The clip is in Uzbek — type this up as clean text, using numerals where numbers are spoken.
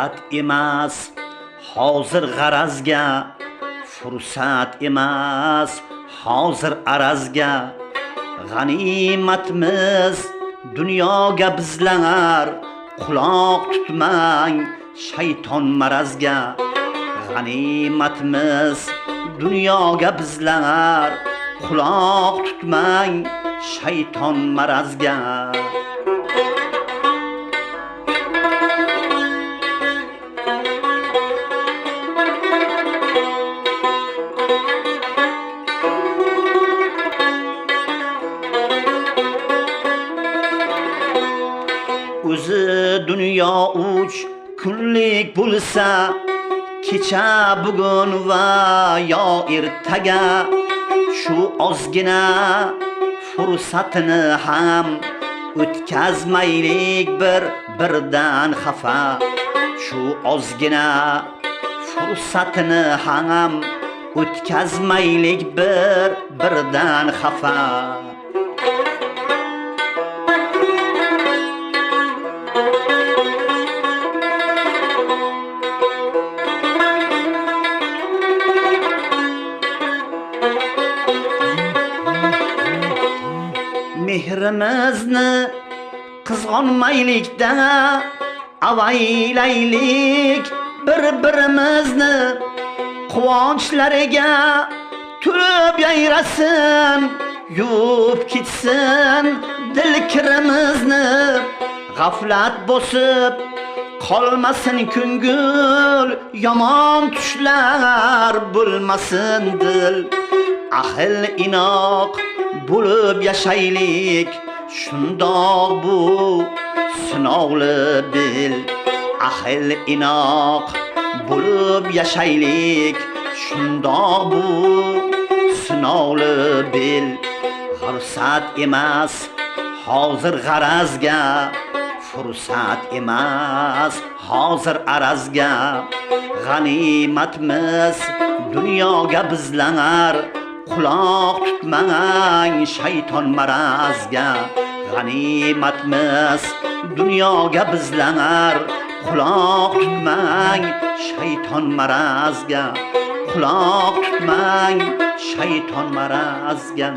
fursat emas hozir g'arazga, fursat emas hozir arazga. G'animatimiz dunyoga bizlar, quloq tutmang shayton marazga. G'animatimiz dunyoga bizlar, quloq tutmang shayton marazga. O'zi dunyo 3 kunlik bo'lsa, kecha bugun va yo ertaga, shu ozgina fursatini ham o'tkazmaylik birdan xafa. Shu ozgina fursatini ham o'tkazmaylik birdan xafa. Mehrimizni qizg'onmaylikda avaylaylik bir-birimizni. Quvonchlariga to'lib yayrasin, yuvib ketsin dil kirimizni. G'aflat bosib qolmasin ko'ngil, yomon tushlar bo'lmasin dil. Ahil inoq bo'lib yashaylik, shundoq bu sinovli bil. Ahil inoq bo'lib yashaylik, shundoq bu sinovli bil. Fursat emas hozir g'arazga, fursat emas hozir arazga. G'animatimiz dunyoga bizlar, quloq tutmang shayton marazga. G'animatimiz dunyoga bizlar, quloq tutmang shayton marazga. Quloq tutmang shayton marazga.